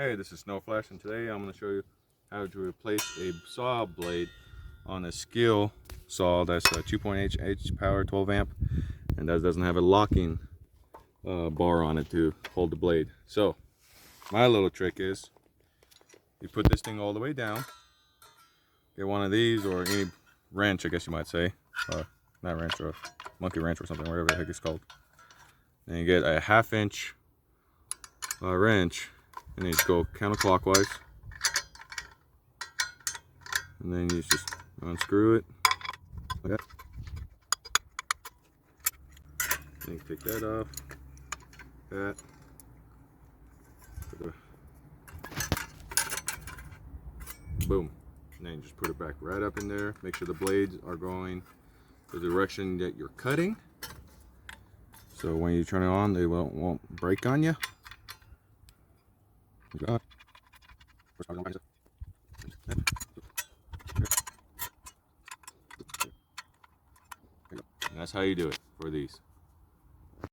Hey, this is Snow Flash, and today I'm going to show you how to replace a saw blade on a skil saw that's a 2.8 power, 12 amp, and that doesn't have a locking bar on it to hold the blade. So my little trick is you put this thing all the way down, get one of these or any wrench, I guess you might say, not wrench, or monkey wrench or something, whatever the heck it's called. Then you get a 1/2 inch wrench, and then you just go counterclockwise, and then you just unscrew it like that. Then you take that off, that, boom, and then you just put it back right up in there. Make sure the blades are going the direction that you're cutting, so when you turn it on, they won't break on you. And that's how you do it for these.